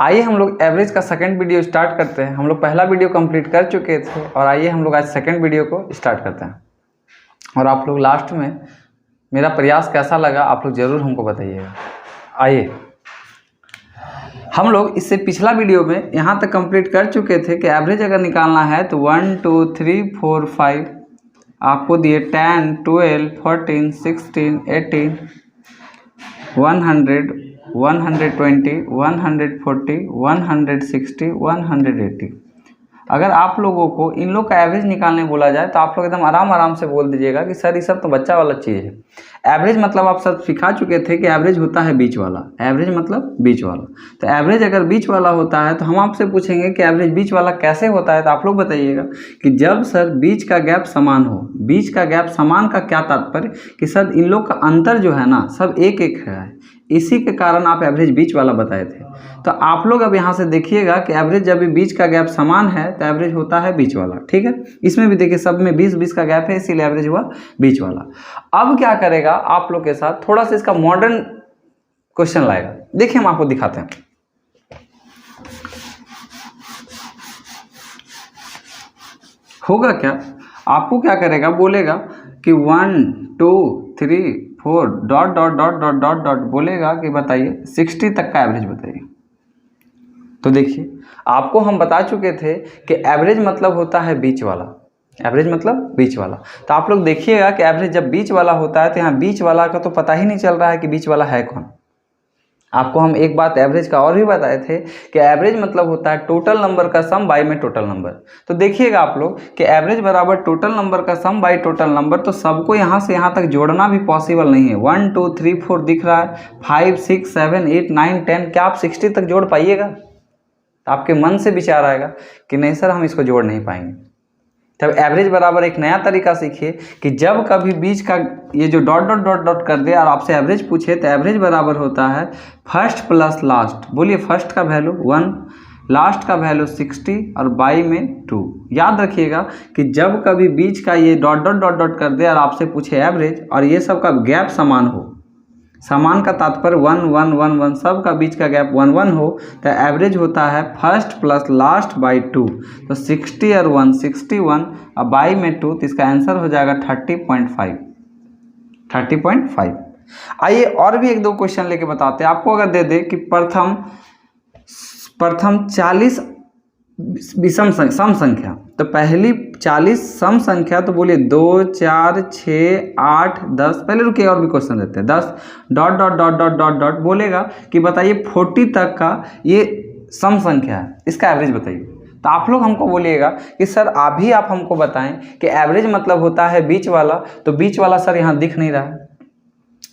आइए हम लोग एवरेज का सेकंड वीडियो स्टार्ट करते हैं। हम लोग पहला वीडियो कंप्लीट कर चुके थे और आइए हम लोग आज सेकंड वीडियो को स्टार्ट करते हैं। और आप लोग लास्ट में मेरा प्रयास कैसा लगा आप लोग ज़रूर हमको बताइएगा। आइए हम लोग इससे पिछला वीडियो में यहाँ तक कंप्लीट कर चुके थे कि एवरेज अगर निकालना है तो 1 2 3 4 5 आपको दिए 10 12 14 16 18 100 120 140 160 180। अगर आप लोगों को इन लोग का एवरेज निकालने बोला जाए तो आप लोग एकदम आराम से बोल दीजिएगा कि सर ये सब तो बच्चा वाला चीज़ है। एवरेज मतलब आप सब सिखा चुके थे कि एवरेज होता है बीच वाला। एवरेज मतलब बीच वाला। तो एवरेज अगर बीच वाला होता है तो हम आपसे पूछेंगे कि एवरेज बीच वाला कैसे होता है, तो आप लोग बताइएगा कि जब सर बीच का गैप समान हो। बीच का गैप समान का क्या तात्पर्य कि सर इन लोग का अंतर जो है ना सब एक एक है, इसी के कारण आप एवरेज बीच वाला बताए थे। तो आप लोग अब यहाँ से देखिएगा कि एवरेज जब भी बीच का गैप समान है तो एवरेज होता है बीच वाला। ठीक है, इसमें भी देखिए सब में 20-20 का गैप है, इसीलिए एवरेज हुआ बीच वाला। अब क्या करेगा आप लोग के साथ थोड़ा सा इसका मॉडर्न क्वेश्चन लाएगा। देखिए हम आपको दिखाते हैं। होगा क्या, आपको क्या करेगा, बोलेगा कि 1 2 3 4 dot dot dot dot dot dot बोलेगा कि बताइए 60 तक का एवरेज बताइए। तो देखिए आपको हम बता चुके थे कि एवरेज मतलब होता है बीच वाला। एवरेज मतलब बीच वाला। तो आप लोग देखिएगा कि एवरेज जब बीच वाला होता है तो यहाँ बीच वाला का तो पता ही नहीं चल रहा है कि बीच वाला है कौन। आपको हम एक बात एवरेज का और भी बताए थे कि एवरेज मतलब होता है टोटल नंबर का सम बाई में टोटल नंबर। तो देखिएगा आप लोग कि एवरेज बराबर टोटल नंबर का सम बाई टोटल नंबर। तो सबको यहाँ से यहाँ तक जोड़ना भी पॉसिबल नहीं है। 1 2 3 4 दिख रहा है, 5 6 7 8 9 10, क्या आप 60 तक जोड़ पाइएगा? तो आपके मन से विचार आएगा कि नहीं सर हम इसको जोड़ नहीं पाएंगे। तब एवरेज बराबर एक नया तरीका सीखिए कि जब कभी बीच का ये जो डॉट डॉट डॉट डॉट कर दे और आपसे एवरेज पूछे तो एवरेज बराबर होता है फर्स्ट प्लस लास्ट। बोलिए फर्स्ट का वैल्यू 1, लास्ट का वैल्यू 60 और बाई में 2। याद रखिएगा कि जब कभी बीच का ये डॉट डॉट डॉट डॉट कर दे और आपसे पूछे एवरेज और ये सब का गैप समान हो, समान का तात्पर्य 1 1 1 1, सब का बीच का गैप 1 1 हो, तो एवरेज होता है फर्स्ट प्लस लास्ट बाई 2। तो 60 और 1 61 और बाई में 2, तो इसका आंसर हो जाएगा 30.5। 30.5। आइए और भी एक दो क्वेश्चन लेके बताते हैं आपको। अगर दे दे कि प्रथम 40 विषम सम संख्या, तो पहली 40 सम संख्या, तो बोलिए 2 4 6 8 10। पहले रुकिए और भी क्वेश्चन देते हैं। 10 dot dot dot dot dot dot बोलेगा कि बताइए 40 तक का ये सम संख्या है, इसका एवरेज बताइए। तो आप लोग हमको बोलिएगा कि सर अभी आप हमको बताएं कि एवरेज मतलब होता है बीच वाला। तो बीच वाला सर यहाँ दिख नहीं रहा है।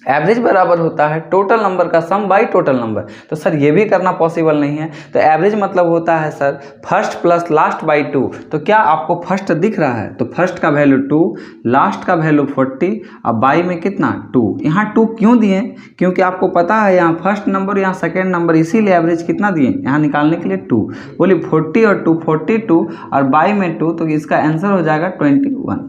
एवरेज बराबर होता है टोटल नंबर का सम बाई टोटल नंबर। तो सर ये भी करना पॉसिबल नहीं है। तो एवरेज मतलब होता है sir first plus last by 2। तो क्या आपको फर्स्ट दिख रहा है? तो फर्स्ट का वैल्यू 2, लास्ट का वैल्यू 40 और बाई में कितना 2। यहाँ 2 क्यों दिए? क्योंकि आपको पता है यहाँ फर्स्ट नंबर यहाँ सेकेंड नंबर, इसीलिए एवरेज कितना दिए यहाँ निकालने के लिए 2। बोलिए 40 और 2 42 और बाई में 2, तो इसका आंसर हो जाएगा 21।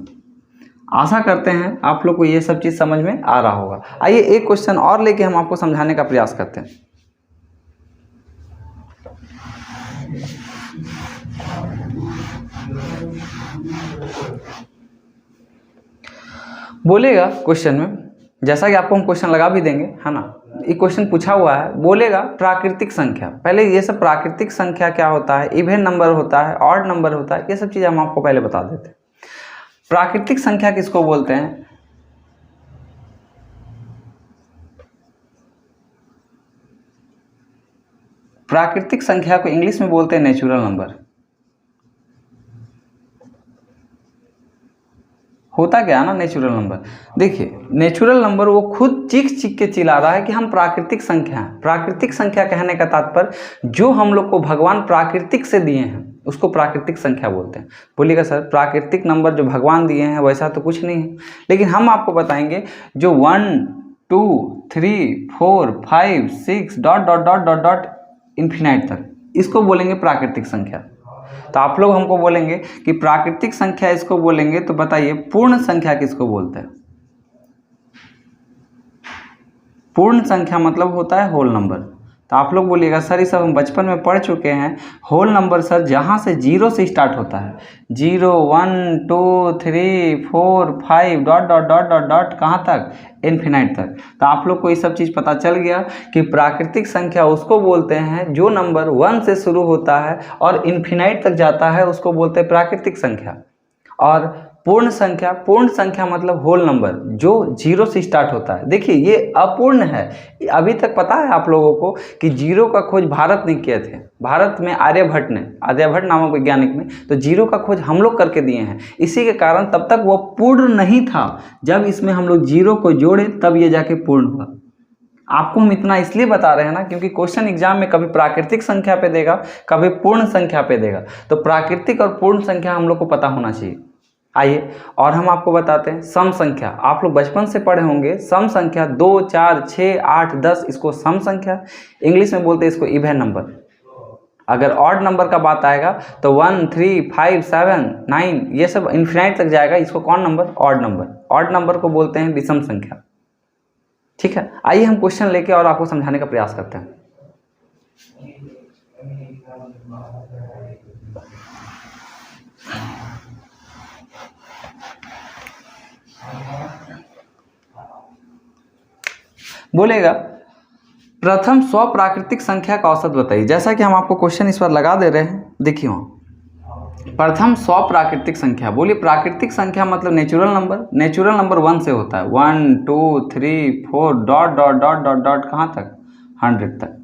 आशा करते हैं आप लोग को ये सब चीज़ समझ में आ रहा होगा। आइए एक क्वेश्चन और लेके हम आपको समझाने का प्रयास करते हैं। बोलेगा क्वेश्चन में, जैसा कि आपको हम क्वेश्चन लगा भी देंगे, है ना। ये क्वेश्चन पूछा हुआ है, बोलेगा प्राकृतिक संख्या। पहले ये सब प्राकृतिक संख्या क्या होता है, इवन नंबर होता है, ऑड नंबर होता है, ये सब चीज़ हम आपको पहले बता देते हैं। प्राकृतिक संख्या किसको बोलते हैं? प्राकृतिक संख्या को इंग्लिश में बोलते हैं नेचुरल नंबर। होता क्या है ना नेचुरल नंबर, देखिए नेचुरल नंबर वो खुद चीख चीख के चिल्ला रहा है कि हम प्राकृतिक संख्या हैं। प्राकृतिक संख्या कहने का तात्पर्य जो हम लोग को भगवान प्राकृतिक से दिए हैं उसको प्राकृतिक संख्या बोलते हैं। बोलिएगा सर प्राकृतिक नंबर जो भगवान दिए हैं वैसा तो कुछ नहीं है, लेकिन हम आपको बताएंगे जो 1 2 3 4 5 6 dot dot dot dot dot infinite तक, इसको बोलेंगे प्राकृतिक संख्या। तो आप लोग हमको बोलेंगे कि प्राकृतिक संख्या इसको बोलेंगे, तो बताइए पूर्ण संख्या किसको बोलते हैं? पूर्ण संख्या मतलब होता है होल नंबर। तो आप लोग बोलिएगा सर ये सब हम बचपन में पढ़ चुके हैं। होल नंबर सर जहाँ से 0 से स्टार्ट होता है, 0 1 2 3 4 5 dot dot dot dot dot कहाँ तक, इन्फिनाइट तक। तो आप लोग को ये सब चीज़ पता चल गया कि प्राकृतिक संख्या उसको बोलते हैं जो नंबर 1 से शुरू होता है और इन्फिनाइट तक जाता है, उसको बोलते हैं प्राकृतिक संख्या। और पूर्ण संख्या मतलब होल नंबर जो 0 से स्टार्ट होता है। देखिए ये अपूर्ण है। अभी तक पता है आप लोगों को कि 0 का खोज भारत ने किए थे, भारत में आर्यभट्ट नामक वैज्ञानिक ने, तो 0 का खोज हम लोग करके दिए हैं। इसी के कारण तब तक वो पूर्ण नहीं था, जब इसमें हम लोग 0 को जोड़े तब ये जाके पूर्ण हुआ। आपको हम इतना इसलिए बता रहे हैं ना क्योंकि क्वेश्चन एग्जाम में कभी प्राकृतिक संख्या पे देगा, कभी पूर्ण संख्या पे देगा, तो प्राकृतिक और पूर्ण संख्या हम लोग को पता होना चाहिए। आइए और हम आपको बताते हैं सम संख्या। आप लोग बचपन से पढ़े होंगे सम संख्या 2 4 6 8 10, इसको सम संख्या, इंग्लिश में बोलते हैं इसको इवन नंबर। अगर ऑड नंबर का बात आएगा तो 1 3 5 7 9 ये सब इन्फिनाइट तक जाएगा, इसको कौन number, odd number. Odd number को बोलते हैं विषम संख्या। ठीक है, आइए हम क्वेश्चन लेके और आपको समझाने का प्रयास करते हैं। बोलेगा प्रथम 100 प्राकृतिक संख्या का औसत बताइए। जैसा कि हम आपको क्वेश्चन इस बार लगा दे रहे हैं, देखिए वहाँ प्रथम 100 प्राकृतिक संख्या। बोलिए प्राकृतिक संख्या मतलब नेचुरल नंबर 1 से होता है, 1 2 3 4 dot dot dot dot dot कहाँ तक, 100 तक।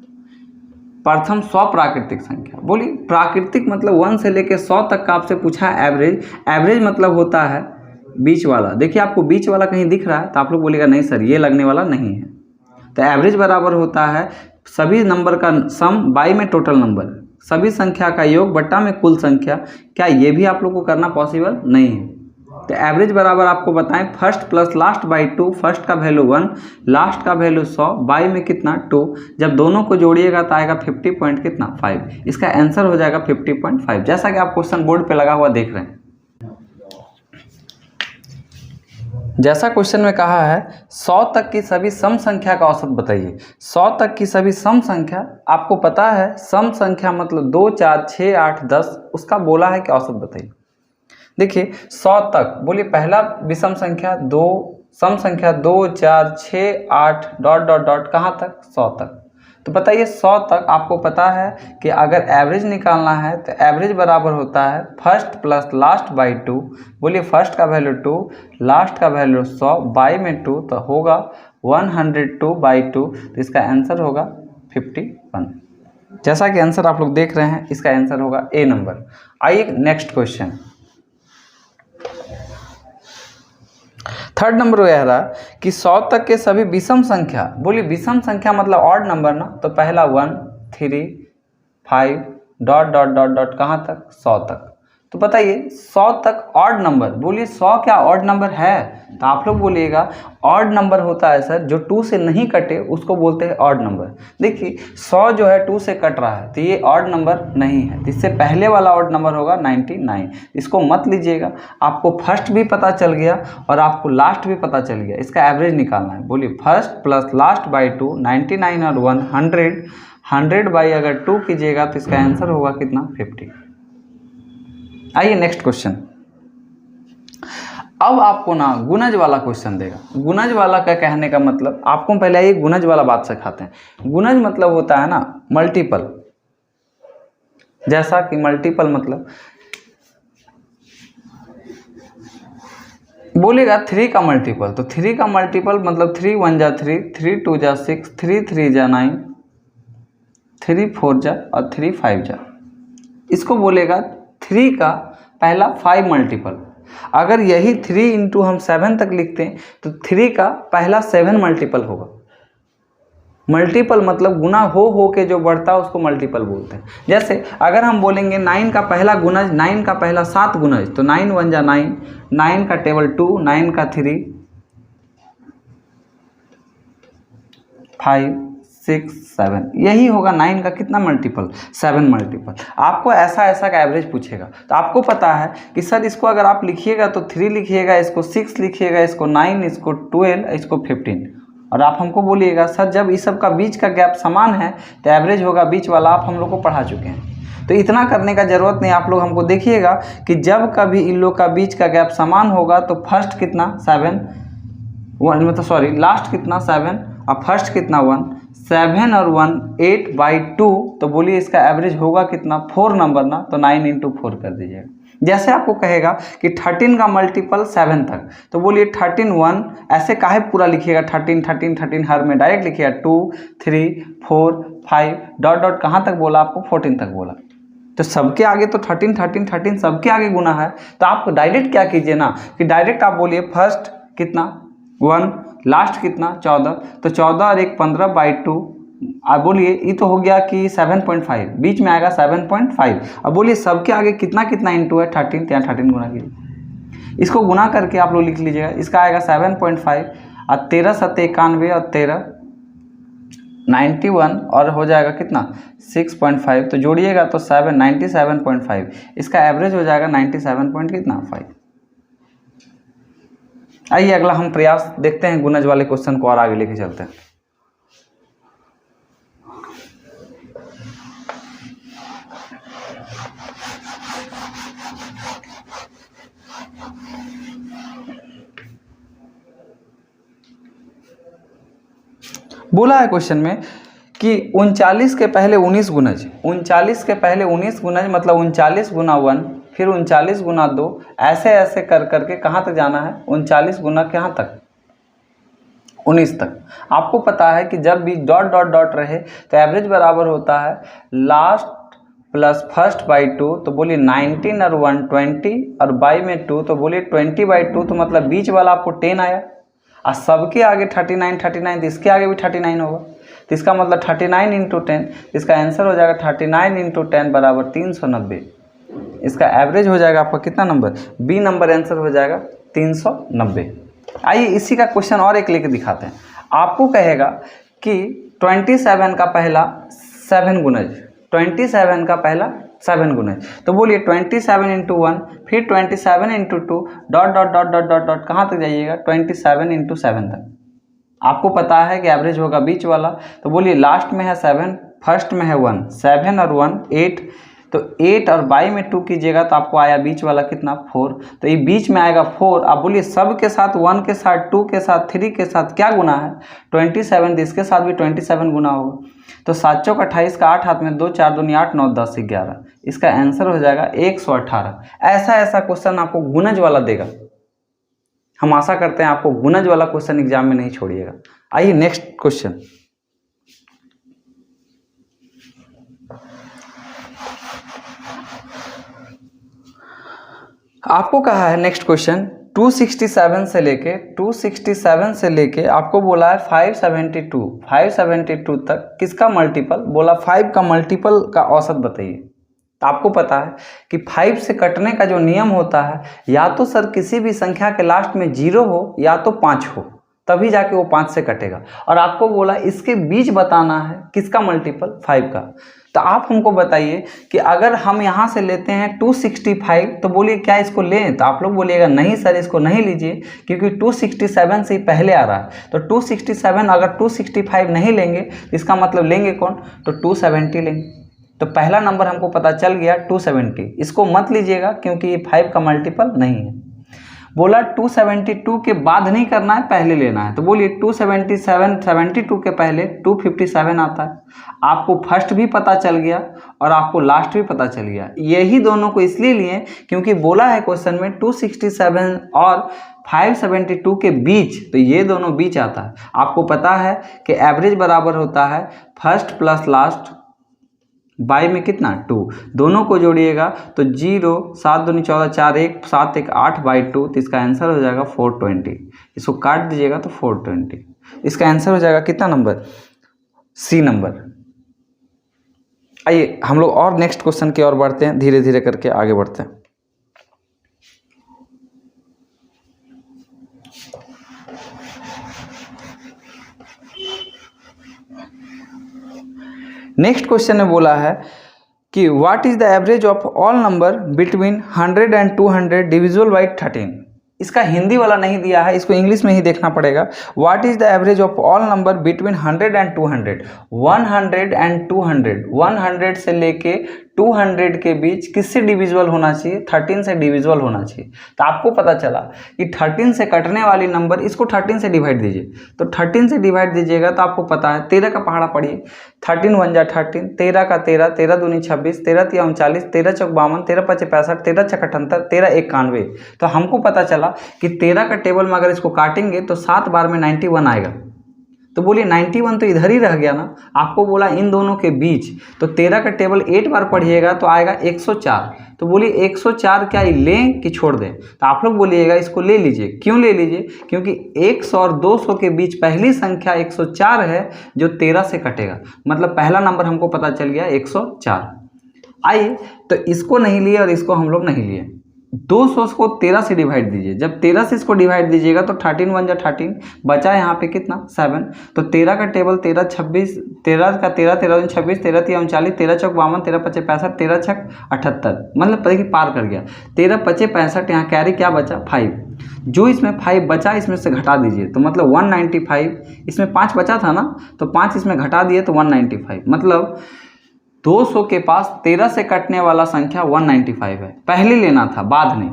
प्रथम 100 प्राकृतिक संख्या। बोलिए प्राकृतिक मतलब 1 से लेकर 100 तक का आपसे पूछा है एवरेज मतलब होता है बीच वाला। देखिए आपको बीच वाला कहीं दिख रहा है तो आप लोग बोलिएगा नहीं सर ये लगने वाला नहीं है। तो एवरेज बराबर होता है सभी नंबर का सम बाई में टोटल नंबर, सभी संख्या का योग बट्टा में कुल संख्या। क्या ये भी आप लोग को करना पॉसिबल नहीं है? तो एवरेज बराबर आपको बताएं first plus last by 2, first का वैल्यू 1, लास्ट का वैल्यू 100, बाई में कितना 2, जब दोनों को जोड़िएगा तो आएगा 50 पॉइंट कितना 5। इसका आंसर हो जाएगा 50.5, जैसा कि आप क्वेश्चन बोर्ड पे लगा हुआ देख रहे हैं। जैसा क्वेश्चन में कहा है 100 तक की सभी सम संख्या का औसत बताइए। 100 तक की सभी सम संख्या, आपको पता है सम संख्या मतलब 2 4 6 8 10, उसका बोला है कि औसत बताइए। देखिए 100 तक, बोलिए पहला विषम संख्या 2, सम संख्या 2 4 6 8 डॉट डॉट डॉट कहाँ तक, 100 तक। तो बताइए 100 तक आपको पता है कि अगर एवरेज निकालना है तो एवरेज बराबर होता है फर्स्ट प्लस लास्ट बाई 2। बोलिए फर्स्ट का वैल्यू 2, लास्ट का वैल्यू 100, बाई में 2 तो होगा 102 बाई 2। तो इसका आंसर होगा 51। जैसा कि आंसर आप लोग देख रहे हैं, इसका आंसर होगा ए नंबर। आइए नेक्स्ट क्वेश्चन। थर्ड नंबर कह रहा कि 100 तक के सभी विषम संख्या। बोलिए विषम संख्या मतलब ऑड नंबर ना, तो पहला 1 3 5 डॉट डॉट डॉट डॉट कहाँ तक, 100 तक। तो बताइए 100 तक ऑड नंबर। बोलिए 100 क्या ऑड नंबर है? तो आप लोग बोलिएगा ऑड नंबर होता है सर जो 2 से नहीं कटे उसको बोलते हैं ऑड नंबर। देखिए 100 जो है 2 से कट रहा है तो ये ऑड नंबर नहीं है, इससे पहले वाला ऑड नंबर होगा 99। इसको मत लीजिएगा, आपको फर्स्ट भी पता चल गया और आपको लास्ट भी पता चल गया। इसका एवरेज निकालना है। बोलिए फर्स्ट प्लस लास्ट बाई 2, 99 और 100, 100 बाई अगर 2 कीजिएगा तो इसका आंसर होगा कितना, 50। आइए नेक्स्ट क्वेश्चन। अब आपको ना गुणज वाला क्वेश्चन देगा। गुणज वाला का कहने का मतलब, आपको पहले ये गुणज वाला बात सिखाते हैं। गुणज मतलब होता है ना मल्टीपल, जैसा कि मल्टीपल मतलब बोलेगा 3 का मल्टीपल, तो 3 का मल्टीपल मतलब 3 1 जा 3, 3 2 जा 6, 3 3 जा 9, 3 4 जा और 3 5 जा। इसको बोलेगा 3 का पहला 5 मल्टीपल। अगर यही 3 इंटू हम 7 तक लिखते हैं तो 3 का पहला 7 मल्टीपल होगा। मल्टीपल मतलब गुना हो के जो बढ़ता है उसको मल्टीपल बोलते हैं। जैसे अगर हम बोलेंगे 9 का पहला गुणज, 9 का पहला 7 गुणज, तो 9 1 जा 9, 9 का टेबल 2, 9 का 3 5 6 7, यही होगा 9 का कितना मल्टीपल, 7 मल्टीपल। आपको ऐसा का एवरेज पूछेगा तो आपको पता है कि सर इसको अगर आप लिखिएगा तो 3 लिखिएगा, इसको 6 लिखिएगा, इसको 9, इसको 12, इसको 15। और आप हमको बोलिएगा सर जब इस सब का बीच का गैप समान है तो एवरेज होगा बीच वाला, आप हम लोग को पढ़ा चुके हैं। तो इतना करने का ज़रूरत नहीं, आप लोग हमको देखिएगा कि जब कभी इन लोग का बीच का गैप समान होगा तो फर्स्ट कितना 7 1 मतलब सॉरी लास्ट कितना 7 और फर्स्ट कितना 1, 7 और 1 8/2, तो बोलिए इसका एवरेज होगा कितना 4 नंबर ना, तो 9 × 4 कर दीजिएगा। जैसे आपको कहेगा कि 13 का मल्टीपल 7 तक, तो बोलिए 13 1 ऐसे काहे पूरा लिखिएगा 13 13 13 हर में डायरेक्ट लिखिएगा 2 3 4 5 डॉट डॉट कहाँ तक बोला आपको 14 तक बोला, तो सबके आगे तो 13 13 13 सबके आगे गुना है, तो आप डायरेक्ट क्या कीजिए ना कि डायरेक्ट आप बोलिए फर्स्ट कितना 1 लास्ट कितना 14, तो 14 और 1 15/2, आप बोलिए ये तो हो गया कि 7.5 बीच में आएगा 7.5। अब बोलिए सबके आगे कितना कितना इंटू है 13, तो यहाँ 13 गुना कीजिए, इसको गुना करके आप लोग लिख लीजिएगा, इसका आएगा 7.5 और 13 7 91 और 13 91 और हो जाएगा कितना 6.5, तो जोड़िएगा तो 7 97.5, इसका एवरेज हो जाएगा 97 पॉइंट कितना 5। आइए अगला हम प्रयास देखते हैं, गुणज वाले क्वेश्चन को और आगे लेके चलते हैं। बोला है क्वेश्चन में कि 39 के पहले 19 गुणज, 39 के पहले 19 गुणज मतलब 39 गुना 1 फिर 39 गुना 2, ऐसे ऐसे कर करके कहाँ तक जाना है 39 गुना कहाँ तक 19 तक। आपको पता है कि जब भी डॉट डॉट डॉट रहे तो एवरेज बराबर होता है लास्ट प्लस फर्स्ट/2, तो बोलिए 19 और 1 20 और बाई में 2, तो बोलिए 20/2, तो मतलब बीच वाला आपको 10 आया और सबके आगे 39 39, तो इसके आगे भी 39 होगा, तो इसका मतलब 39 × 10, इसका आंसर हो जाएगा 39 × 10 बराबर 390। इसका एवरेज हो जाएगा आपका कितना नंबर, बी नंबर आंसर हो जाएगा 390। आइए इसी का क्वेश्चन और एक लेके दिखाते हैं। आपको कहेगा कि 27 का पहला 7 गुणज, 27 का पहला 7 गुणज, तो बोलिए 27 × 1 फिर 27 × 2 dot dot dot dot dot dot कहाँ तक जाइएगा 27 × 7 तक। आपको पता है कि एवरेज होगा बीच वाला, तो बोलिए लास्ट में है 7 फर्स्ट में है 1, 7 और 1 8, तो 8 और बाई में 2 कीजिएगा तो आपको आया बीच वाला कितना 4, तो ये बीच में आएगा 4। आप बोलिए सब के साथ 1 के साथ 2 के साथ 3 के साथ क्या गुना है 27, तो इसके साथ भी 27 गुना होगा, तो 7 चौक 28 का 8 हाथ में 2 4 दूनी 8 9 10 11, इसका आंसर हो जाएगा 118। ऐसा ऐसा क्वेश्चन आपको गुणज वाला देगा, हम आशा करते हैं आपको गुणज वाला क्वेश्चन एग्जाम में नहीं छोड़िएगा। आइए नेक्स्ट क्वेश्चन, आपको कहा है नेक्स्ट क्वेश्चन 267 से लेके आपको बोला है 572 तक किसका मल्टीपल, बोला 5 का मल्टीपल का औसत बताइए। तो आपको पता है कि 5 से कटने का जो नियम होता है, या तो सर किसी भी संख्या के लास्ट में 0 हो या तो 5 हो, तभी जाके वो 5 से कटेगा, और आपको बोला इसके बीच बताना है किसका मल्टीपल 5 का। तो आप हमको बताइए कि अगर हम यहाँ से लेते हैं 265, तो बोलिए क्या इसको लें, तो आप लोग बोलिएगा नहीं सर इसको नहीं लीजिए, क्योंकि 267 से ही पहले आ रहा है, तो 267 अगर 265 नहीं लेंगे तो इसका मतलब लेंगे कौन, तो 270 लेंगे। तो पहला नंबर हमको पता चल गया 270, इसको मत लीजिएगा क्योंकि ये 5 का मल्टीपल नहीं है। बोला 272 के बाद नहीं करना है, पहले लेना है, तो बोलिए 72 के पहले 257 आता है। आपको फर्स्ट भी पता चल गया और आपको लास्ट भी पता चल गया। यही दोनों को इसलिए लिए क्योंकि बोला है क्वेश्चन में 267 और 572 के बीच, तो ये दोनों बीच आता है। आपको पता है कि एवरेज बराबर होता है फर्स्ट प्लस लास्ट बाई में कितना 2, दोनों को जोड़िएगा तो 0 7 दूनी 14 4 1 7 1 8/2, तो इसका आंसर हो जाएगा 420। इसको काट दीजिएगा तो 420, इसका आंसर हो जाएगा कितना नंबर, सी नंबर। आइए हम लोग और नेक्स्ट क्वेश्चन की ओर बढ़ते हैं, धीरे धीरे करके आगे बढ़ते हैं। नेक्स्ट क्वेश्चन में बोला है कि what is the average of all number between 100 and 200 divisible by 13। इसका हिंदी वाला नहीं दिया है, इसको इंग्लिश में ही देखना पड़ेगा। What is the average of all number between 100 and 200? 100 and 200, 100 से लेके 200 के बीच किससे डिविजिबल होना चाहिए? 13 से डिविजिबल होना चाहिए। तो आपको पता चला कि 13 से कटने वाली नंबर, इसको 13 से डिवाइड दीजिए। तो 13 से डिवाइड दीजिएगा तो आपको पता है 13 का पहाड़ा पढ़िए, 13 1 जा 13, 13 का 13, 13 दूनी 26, 13 तिया 39, 13 चौक 52, 13 पचे 65, 13 छक 78, 13 एक 91। तो हमको पता चला कि 13 का टेबल में अगर इसको काटेंगे तो 7 बार में 91 आएगा। तो बोलिए 91 तो इधर ही रह गया ना, आपको बोला इन दोनों के बीच। तो 13 का टेबल 8 बार पढ़िएगा तो आएगा 104। तो बोलिए 104 क्या लें कि छोड़ दें? तो आप लोग बोलिएगा इसको ले लीजिए। क्यों ले लीजिए? क्योंकि 100 और 200 के बीच पहली संख्या 104 है जो 13 से कटेगा, मतलब पहला नंबर हमको पता चल गया 104। आइए, तो इसको नहीं लिए और इसको हम लोग नहीं लिए। 200 को 13 से डिवाइड दीजिए। जब 13 से इसको डिवाइड दीजिएगा तो 13 1 जा 13, बचा यहाँ पे कितना 7। तो 13 का टेबल 13 26, 13 का 13, 13 दूनी 26, 13 तिया 39, 13 चौक 52, 13 पचे 65, 13 छक 78, मतलब देखिए पार कर गया। 13 पचे 65, यहाँ कैरी क्या बचा 5। जो इसमें 5 बचा इसमें से घटा दीजिए, तो मतलब 195। इसमें 5 बचा था ना, तो 5 इसमें घटा दिए तो 195, मतलब 200 के पास 13 से कटने वाला संख्या 195 है। पहले लेना था, बाद नहीं।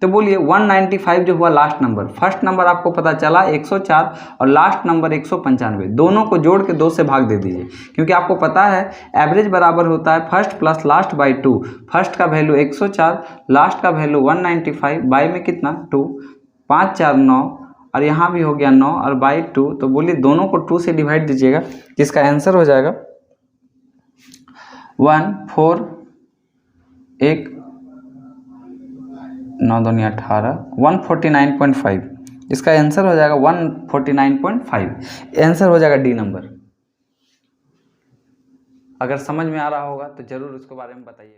तो बोलिए 195 जो हुआ लास्ट नंबर। फर्स्ट नंबर आपको पता चला 104 और लास्ट नंबर 195, दोनों को जोड़ के 2 से भाग दे दीजिए, क्योंकि आपको पता है एवरेज बराबर होता है first plus last by 2। First का वैल्यू 104, लास्ट का वैल्यू 195, बाई में कितना 2, 5 4 9, और यहाँ भी हो गया 9 और बाई 2। तो बोलिए दोनों को 2 से डिवाइड दीजिएगा, जिसका आंसर हो जाएगा 1 4 1 9 दूनी 18, 149.5। इसका आंसर हो जाएगा 149.5। आंसर हो जाएगा डी नंबर। अगर समझ में आ रहा होगा तो ज़रूर उसके बारे में बताइए।